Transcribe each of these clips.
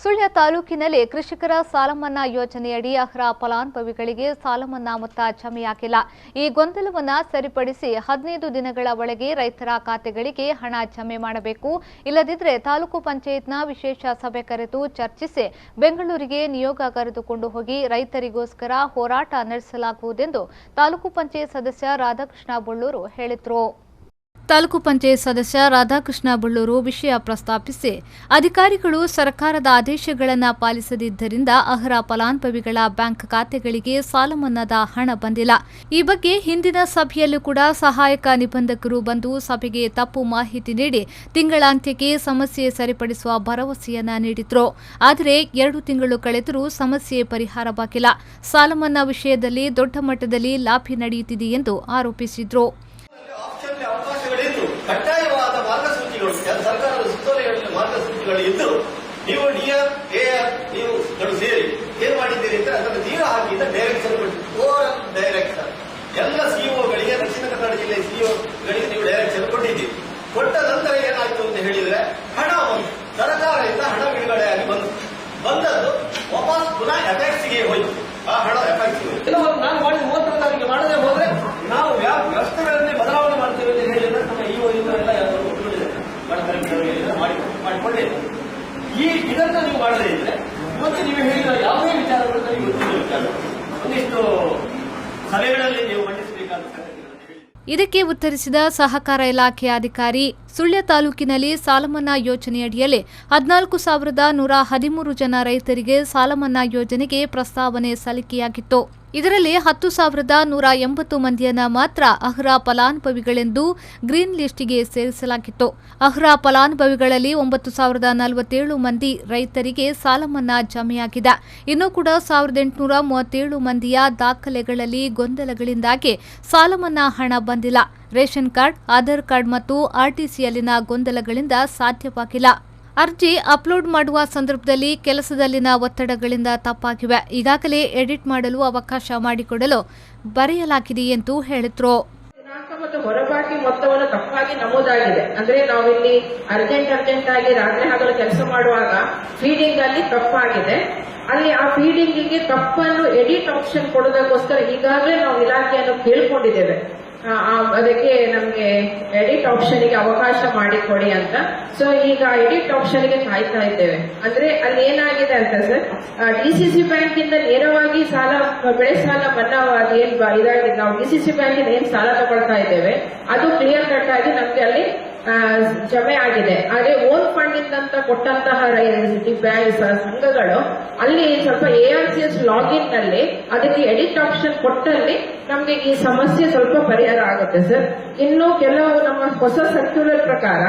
ಸುಳ್ಯ ತಾಲೂಕಿನಲ್ಲಿ ಕೃಷಿಕರ ಸಾಲ ಮನ್ನಾ ಯೋಜನೆಯಡಿ ಅರ್ಹ ಫಲಾನುಭವಿಗಳಿಗೆ ಸಾಲ ಮನ್ನಾ ಮೊತ್ತ ಜಮೆಯಾಗಿಲ್ಲ. ಈ ಗೊಂದಲವನ್ನು ಸರಿಪಡಿಸಿ 15 ದಿನಗಳ ಒಳಗೆ ರೈತರ ಖಾತೆಗಳಿಗೆ ಹಣ ಜಮೆ ಮಾಡಬೇಕು. ಇಲ್ಲದಿದ್ದರೆ ತಾಲೂಕು ಪಂಚಾಯತ್ನ ವಿಶೇಷ ಸಭೆ ಕರೆದು ಚರ್ಚಿಸಿ ಬೆಂಗಳೂರಿಗೆ ನಿಯೋಗ ಕರೆದುಕೊಂಡು ಹೋಗಿ ರೈತರಿಗೋಸ್ಕರ ಹೋರಾಟ ನಡೆಸಲಾಗುವುದೆಂದು ತಾಲೂಕು ಪಂಚಾಯತ್ ಸದಸ್ಯ ರಾಧಾಕೃಷ್ಣ ಬುಳ್ಳೂರು ಹೇಳಿದರು. ತಾಲೂಕು ಪಂಚಾಯತ್ ಸದಸ್ಯ ರಾಧಾಕೃಷ್ಣ ಬುಳ್ಳೂರು ವಿಷಯ ಪ್ರಸ್ತಾಪಿಸಿ, ಅಧಿಕಾರಿಗಳು ಸರ್ಕಾರದ ಆದೇಶಗಳನ್ನು ಪಾಲಿಸದಿದ್ದರಿಂದ ಅರ್ಹ ಫಲಾನುಭವಿಗಳ ಬ್ಯಾಂಕ್ ಖಾತೆಗಳಿಗೆ ಸಾಲ ಮನ್ನಾದ ಹಣ ಬಂದಿಲ್ಲ. ಈ ಬಗ್ಗೆ ಹಿಂದಿನ ಸಭೆಯಲ್ಲೂ ಕೂಡ ಸಹಾಯಕ ನಿಬಂಧಕರು ಬಂದು ಸಭೆಗೆ ತಪ್ಪು ಮಾಹಿತಿ ನೀಡಿ ತಿಂಗಳಾಂತ್ಯಕ್ಕೆ ಸಮಸ್ಯೆ ಸರಿಪಡಿಸುವ ಭರವಸೆಯನ್ನ ನೀಡಿದ್ರು. ಆದರೆ 2 ತಿಂಗಳು ಕಳೆದರೂ ಸಮಸ್ಯೆ ಪರಿಹಾರವಾಗಿಲ್ಲ. ಸಾಲ ಮನ್ನಾ ವಿಷಯದಲ್ಲಿ ದೊಡ್ಡ ಮಟ್ಟದಲ್ಲಿ ಲಾಭಿ ನಡೆಯುತ್ತಿದೆ ಎಂದು ಆರೋಪಿಸಿದ್ರು. ಕಡ್ಡಾಯವಾದ ಮಾರ್ಗಸೂಚಿಗಳು ಸರ್ಕಾರದ ಸುತ್ತೋಲೆಗಳಲ್ಲಿ ಮಾರ್ಗಸೂಚಿಗಳು ಇದ್ದು ನೀವು ಡಿಆರ್ ಎಆರ್ ನೀವು ಸೇರಿ ಏನ್ ಮಾಡಿದ್ದೀರಿ ಅಂತ ಅದನ್ನು ತೀರ ಹಾಕಿದ ಡೈರೆಕ್ಷನ್ ಡೈರೆಕ್ಷನ್ ಎಲ್ಲ ಸಿಇಒಗಳಿಗೆ ದಕ್ಷಿಣ ಕನ್ನಡ ಜಿಲ್ಲೆ ಸಿಇಒಗಳಿಗೆ ನೀವು ಡೈರೆಕ್ಷನ್ ಕೊಟ್ಟಿದ್ದೀರಿ. ಕೊಟ್ಟ ನಂತರ ಏನಾಯ್ತು ಅಂತ ಹೇಳಿದ್ರೆ ಹಣ ಸರ್ಕಾರದಿಂದ ಹಣ ಬಿಡುಗಡೆಯಾಗಿ ಬಂದದ್ದು ವಾಪಸ್ ಪುನಃ ಎಫೆಕ್ಟ್ಸ್ಗೆ ಹೋಯ್ತು. ಆ ಹಣ ಎಫೆಕ್ಟ್ಸ್ಗೆ ಹೋಯ್ತು. ನಾನು ಮಾಡಿ 30 ತಾರೀಕಿಗೆ ಮಾಡದೆ ಹೋದ್ರೆ ನಾವು ವ್ಯವಸ್ಥೆಗಳನ್ನೇ ಬದಲಾವಣೆ ಮಾಡ್ತೇವೆ ಅಂತ ಹೇಳಿದ್ರೆ ನಮ್ಮ ಮಾಡಿಕೊಂಡೇ ಇದನ್ನ ನೀವು ಮಾಡದೇ ಇದ್ರೆ ಮತ್ತೆ ನೀವು ಹೇಳಿದ ಯಾವುದೇ ವಿಚಾರಗಳನ್ನು ನೀವು ಒಂದಿಷ್ಟು ಸಭೆಗಳಲ್ಲಿ ನೀವು ಮಂಡಿಸಬೇಕಾದ. ಇದಕ್ಕೆ ಉತ್ತರಿಸಿದ ಸಹಕಾರ ಇಲಾಖೆ ಅಧಿಕಾರಿ, ಸುಳ್ಯ ತಾಲೂಕಿನಲ್ಲಿ ಸಾಲಮನ್ನಾ ಯೋಜನೆಯಡಿಯಲ್ಲಿ 14,113 ಜನ ರೈತರಿಗೆ ಸಾಲಮನ್ನಾ ಯೋಜನೆಗೆ ಪ್ರಸ್ತಾವನೆ ಸಲ್ಲಿಕೆಯಾಗಿತ್ತು. ಇದರಲ್ಲಿ 10,180 ಮಂದಿಯನ್ನ ಮಾತ್ರ ಅರ್ಹ ಫಲಾನುಭವಿಗಳೆಂದು ಗ್ರೀನ್ ಲಿಸ್ಟ್ಗೆ ಸೇರಿಸಲಾಗಿತ್ತು. ಅರ್ಹ ಫಲಾನುಭವಿಗಳಲ್ಲಿ 9,047 ಮಂದಿ ರೈತರಿಗೆ ಸಾಲ ಮನ್ನಾ ಜಮೆಯಾಗಿದೆ. ಇನ್ನೂ ಕೂಡ 1,837 ಮಂದಿಯ ದಾಖಲೆಗಳಲ್ಲಿ ಗೊಂದಲಗಳಿಂದಾಗಿ ಸಾಲ ಮನ್ನಾ ಹಣ ಬಂದಿಲ್ಲ. ರೇಷನ್ ಕಾರ್ಡ್, ಆಧಾರ್ ಕಾರ್ಡ್ ಮತ್ತು ಆರ್ಟಿಸಿಯಲ್ಲಿನ ಗೊಂದಲಗಳಿಂದ ಸಾಧ್ಯವಾಗಿಲ್ಲ. ಅರ್ಜಿ ಅಪ್ಲೋಡ್ ಮಾಡುವ ಸಂದರ್ಭದಲ್ಲಿ ಕೆಲಸದಲ್ಲಿನ ಒತ್ತಡಗಳಿಂದ ತಪ್ಪಾಗಿವೆ. ಈಗಾಗಲೇ ಎಡಿಟ್ ಮಾಡಲು ಅವಕಾಶ ಮಾಡಿಕೊಡಲು ಬರೆಯಲಾಗಿದೆ ಎಂದು ಹೇಳಿದ್ರು. ಮತ್ತು ಹೊರಬಾಕಿ ಮೊತ್ತವನ್ನು ತಪ್ಪಾಗಿ ನಮೂದಾಗಿದೆ. ಅಂದ್ರೆ ನಾವಿಲ್ಲಿ ಅರ್ಜೆಂಟ್ ಆಗಿ ರಾತ್ರಿ ಹಗಲು ಕೆಲಸ ಮಾಡುವಾಗ ಫೀಡಿಂಗ್ ಅಲ್ಲಿ ತಪ್ಪಾಗಿದೆ. ಅಲ್ಲಿ ಆ ಫೀಡಿಂಗಿಗೆ ತಪ್ಪನ್ನು ಎಡಿಟ್ ಆಪ್ಷನ್ ಕೊಡೋದಕ್ಕೋಸ್ಕರ ಈಗಾಗಲೇ ನಾವು ಇಲಾಖೆಯನ್ನು ಕೇಳ್ಕೊಂಡಿದ್ದೇವೆ. ಅದಕ್ಕೆ ನಮ್ಗೆ ಎಡಿಟ್ ಆಪ್ಷನ್ಗೆ ಅವಕಾಶ ಮಾಡಿಕೊಡಿ ಅಂತ. ಸೊ ಈಗ ಎಡಿಟ್ ಆಪ್ಷನ್ಗೆ ಕಾಯ್ತಾ ಇದ್ದೇವೆ. ಅಂದ್ರೆ ಅಲ್ಲಿ ಏನಾಗಿದೆ ಅಂತ ಸರ್, ಡಿಸಿಸಿ ಬ್ಯಾಂಕ್ ಇಂದ ನೇರವಾಗಿ ಸಾಲ ಬೆಳೆ ಸಾಲ ಮನ್ನಾವಾಗಿ ಇದಾಗಿದೆ. ನಾವು ಡಿಸಿಸಿ ಬ್ಯಾಂಕ್ ಇಂದ ಏನ್ ಸಾಲ ತಗೊಳ್ತಾ ಇದ್ದೇವೆ ಅದು ಕ್ಲಿಯರ್ ಕಟ್ ಆಗಿ ನಮ್ಗೆ ಅಲ್ಲಿ ಜಮೆ ಆಗಿದೆ. ಆದ್ರೆ ಓನ್ ಫಂಡ್ ಇಂದಂತ ಕೊಟ್ಟಂತಹ ಸಂಘಗಳು ಅಲ್ಲಿ ಸ್ವಲ್ಪ ARCS ಲಾಗಿನ್ ನಲ್ಲಿ ಅದಕ್ಕೆ ಎಡಿಟ್ ಆಪ್ಷನ್ ಕೊಟ್ಟಲ್ಲಿ ನಮ್ಗೆ ಈ ಸಮಸ್ಯೆ ಸ್ವಲ್ಪ ಪರಿಹಾರ ಆಗುತ್ತೆ ಸರ್. ಇನ್ನು ಕೆಲವು ನಮ್ಮ ಹೊಸ ಸರ್ಕ್ಯುಲರ್ ಪ್ರಕಾರ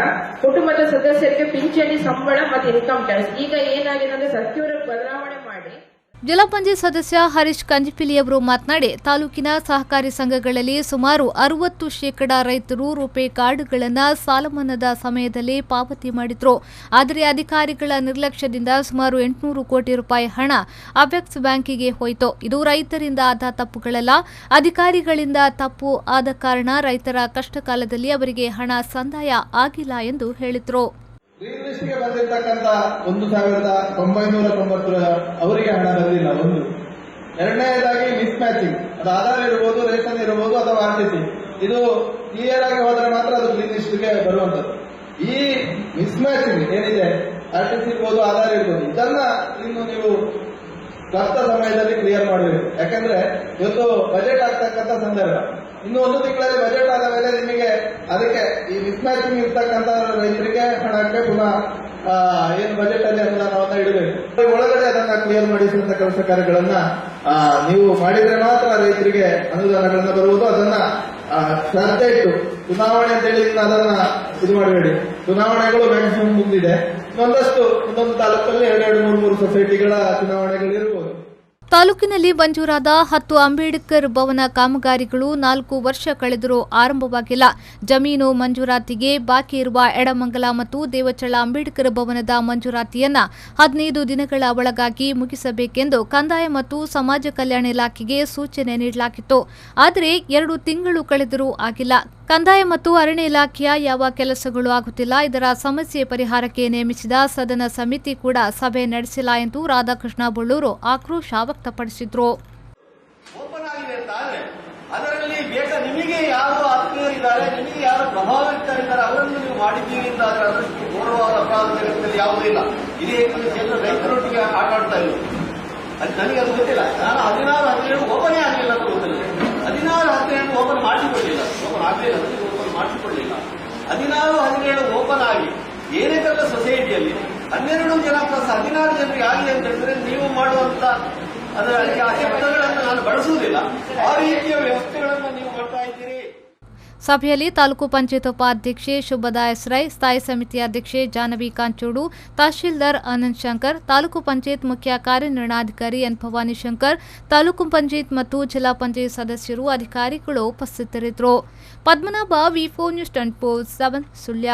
ಕುಟುಂಬದ ಸದಸ್ಯರಿಗೆ ಪಿಂಚಣಿ, ಸಂಬಳ ಮತ್ತು ಇನ್ಕಮ್ ಟ್ಯಾಕ್ಸ್ ಈಗ ಏನಾಗಿದೆ ಅಂದ್ರೆ ಸರ್ಕ್ಯುಲರ್ ಬದಲಾವಣೆ ಮಾಡಿ. ಜಿಲ್ಲಾ ಪಂಚಾಯತ್ ಸದಸ್ಯ ಹರೀಶ್ ಕಂಜಿಪಿಲಿಯವರು ಮಾತನಾಡಿ, ತಾಲೂಕಿನ ಸಹಕಾರಿ ಸಂಘಗಳಲ್ಲಿ ಸುಮಾರು 60% ರೈತರು ರೂಪೇ ಕಾರ್ಡ್ಗಳನ್ನು ಸಾಲ ಮನ್ನಾದ ಸಮಯದಲ್ಲಿ ಪಾವತಿ ಮಾಡಿದ್ರು. ಆದರೆ ಅಧಿಕಾರಿಗಳ ನಿರ್ಲಕ್ಷ್ಯದಿಂದ ಸುಮಾರು 800 ಕೋಟಿ ರೂಪಾಯಿ ಹಣ ಅಪೆಕ್ಸ್ ಬ್ಯಾಂಕಿಗೆ ಹೋಯಿತು. ಇದು ರೈತರಿಂದ ಆದ ತಪ್ಪುಗಳಲ್ಲ, ಅಧಿಕಾರಿಗಳಿಂದ ತಪ್ಪು ಆದ ಕಾರಣ ರೈತರ ಕಷ್ಟ ಕಾಲದಲ್ಲಿ ಅವರಿಗೆ ಹಣ ಸಂದಾಯ ಆಗಿಲ್ಲ ಎಂದು ಹೇಳಿದರು. ಗ್ರೀನ್ ಲಿಸ್ಟ್ಗೆ ಬಂದಿರತಕ್ಕಂತ 1,990 ಅವರಿಗೆ ಹಣ ಬಂದಿಲ್ಲ. ಒಂದು. ಎರಡನೇದಾಗಿ ಮಿಸ್ ಮ್ಯಾಚಿಂಗ್, ಅದು ಆಧಾರ್ ಇರಬಹುದು, ರೇಷನ್ ಇರಬಹುದು ಅಥವಾ ಆರ್ಟಿಸಿ, ಇದು ಕ್ಲಿಯರ್ ಆಗಿ ಹೋದ್ರೆ ಮಾತ್ರ ಅದು ಗ್ರೀನ್ ಲಿಸ್ಟ್ಗೆ ಬರುವಂತದ್ದು. ಈ ಮಿಸ್ ಮ್ಯಾಚಿಂಗ್ ಏನಿದೆ, ಆರ್ಟಿಸಿ ಇರ್ಬೋದು, ಆಧಾರ್ ಇರ್ಬೋದು, ಇದನ್ನ ಇನ್ನು ನೀವು ಕಷ್ಟ ಸಮಯದಲ್ಲಿ ಕ್ಲಿಯರ್ ಮಾಡಬೇಕು. ಯಾಕಂದ್ರೆ ಇವತ್ತು ಬಜೆಟ್ ಆಗ್ತಕ್ಕಂಥ ಸಂದರ್ಭ, ಇನ್ನು 1 ತಿಂಗಳಲ್ಲಿ ಬಜೆಟ್ ಆದ ಮೇಲೆ ನಿಮಗೆ ಅದಕ್ಕೆ ಈ ಮಿಸ್ ಮ್ಯಾಚಿಂಗ್ ಇರ್ತಕ್ಕಂಥ ರೈತರಿಗೆ ಹಣಕ್ಕೆ ಪುನಃ ಏನು ಬಜೆಟ್ ಅಲ್ಲಿ ಅನುದಾನವನ್ನ ಇಡಬೇಕು. ಒಳಗಡೆ ಅದನ್ನ ಕ್ಲಿಯರ್ ಮಾಡಿಸುವಂತ ಕೆಲಸ ಕಾರ್ಯಗಳನ್ನ ನೀವು ಮಾಡಿದ್ರೆ ಮಾತ್ರ ರೈತರಿಗೆ ಅನುದಾನಗಳನ್ನ ಬರುವುದು. ಅದನ್ನ ಶ್ರದ್ಧೆ ಇಟ್ಟು ಚುನಾವಣೆ ಅಂತ ಹೇಳಿ ಅದನ್ನ ಇದು ಮಾಡಬೇಡಿ. ಚುನಾವಣೆಗಳು ಮ್ಯಾಕ್ಸಿಮಮ್ ಮುಂದಿದೆ. ಒಂದೊಂದು ತಾಲೂಕಲ್ಲಿ 2-3 ಸೊಸೈಟಿಗಳ ಚುನಾವಣೆಗಳಿರ್ಬೋದು. ತಾಲೂಕಿನಲ್ಲಿ ಮಂಜೂರಾದ 10 ಅಂಬೇಡ್ಕರ್ ಭವನ ಕಾಮಗಾರಿಗಳು 4 ವರ್ಷ ಕಳೆದರೂ ಆರಂಭವಾಗಿಲ್ಲ. ಜಮೀನು ಮಂಜೂರಾತಿಗೆ ಬಾಕಿ ಇರುವ ಎಡಮಂಗಲ ಮತ್ತು ದೇವಚಳ ಅಂಬೇಡ್ಕರ್ ಭವನದ ಮಂಜೂರಾತಿಯನ್ನ 15 ದಿನಗಳ ಒಳಗಾಗಿ ಮುಗಿಸಬೇಕೆಂದು ಕಂದಾಯ ಮತ್ತು ಸಮಾಜ ಕಲ್ಯಾಣ ಇಲಾಖೆಗೆ ಸೂಚನೆ ನೀಡಲಾಗಿತ್ತು. ಆದರೆ 2 ತಿಂಗಳು ಕಳೆದರೂ ಆಗಿಲ್ಲ. ಕಂದಾಯ ಮತ್ತು ಅರಣ್ಯ ಇಲಾಖೆಯ ಯಾವ ಕೆಲಸಗಳು ಆಗುತ್ತಿಲ್ಲ. ಇದರ ಸಮಸ್ಯೆ ಪರಿಹಾರಕ್ಕೆ ನೇಮಿಸಿದ ಸದನ ಸಮಿತಿ ಕೂಡ ಸಭೆ ನಡೆಸಿಲ್ಲ ಎಂದು ರಾಧಾಕೃಷ್ಣ ಬೊಳ್ಳೂರು ಆಕ್ರೋಶ ವ್ಯಕ್ತಪಡಿಸಿದರು. ಓಪನ್ ಆಗಿದೆ ಅಂತ ಆದ್ರೆ ಅದರಲ್ಲಿ ನಿಮಗೆ ಯಾರು ಆತ್ಮೀಯರಿದ್ದಾರೆ, ನಿಮಗೆ ಯಾರು ಪ್ರಭಾವಿತರಿದ್ದಾರೆ ಅವರನ್ನು ನೀವು ಮಾಡಿದ್ದೀರಿ ಅಂತ ಆದ್ರೆ ಅದರಷ್ಟು ಘೋರವಾದ ಅಪರಾಧ ಜಗತ್ತಲ್ಲಿ ಯಾವುದೂ ಇಲ್ಲ. ಇದೇ ಜನರು ರೈತರೊಟ್ಟಿಗೆ ಆಟ ಆಡ್ತಾ ಇದ್ರು. ನನಗೆ ಅದು ಗೊತ್ತಿಲ್ಲ. ನಾನು 16-17 ಓಪನೇ ಆಗಲಿಲ್ಲ ಅಂತ ಗೊತ್ತಿಲ್ಲ. 16-17 ಓಪನ್ ಮಾಡಿಸಿಕೊಳ್ಳಿಲ್ಲ. ಓಪನ್ ಆಗಲಿಲ್ಲ, ಓಪನ್ ಮಾಡಿಸಿಕೊಳ್ಳಿಲ್ಲ. 16-17 ಓಪನ್ ಆಗಿ ಏನೇ ಕಲ್ಲ ಸೊಸೈಟಿಯಲ್ಲಿ 12 ಜನ ಪ್ಲಸ್ 16 ಜನರಿಗೆ ಆಗಿದೆ ಅಂತ ಹೇಳಿದ್ರೆ ನೀವು ಮಾಡುವಂತ ಅದರ ಪದಗಳನ್ನು ನಾನು ಬಳಸುವುದಿಲ್ಲ. ಆ ರೀತಿಯ ವ್ಯವಸ್ಥೆಗಳನ್ನು ನೀವು ಮಾಡ್ತಾ ಇದ್ದೀರಿ. ಸಭೆಯಲ್ಲಿ ತಾಲೂಕು ಪಂಚಾಯತ್ ಉಪಾಧ್ಯಕ್ಷೆ ಶುಭದಾ ಎಸ್ರೈ, ಸ್ಥಾಯಿ ಸಮಿತಿ ಅಧ್ಯಕ್ಷೆ ಜಾಹ್ನವಿ ಕಾಂಚೋಡು, ತಹಶೀಲ್ದಾರ್ ಆನಂದ್ ಶಂಕರ್, ತಾಲೂಕು ಪಂಚಾಯತ್ ಮುಖ್ಯ ಕಾರ್ಯನಿರ್ವಹಣಾಧಿಕಾರಿ ಎನ್ ಭವಾನಿ ಶಂಕರ್, ತಾಲೂಕು ಪಂಚಾಯತ್ ಮತ್ತು ಜಿಲ್ಲಾ ಪಂಚಾಯತ್ ಸದಸ್ಯರು, ಅಧಿಕಾರಿಗಳು ಉಪಸ್ಥಿತರಿದ್ದರು. ಪದ್ಮನಾಭ, ವಿ4 ನ್ಯೂಸ್ 24/7 ಸುಳ್ಯ.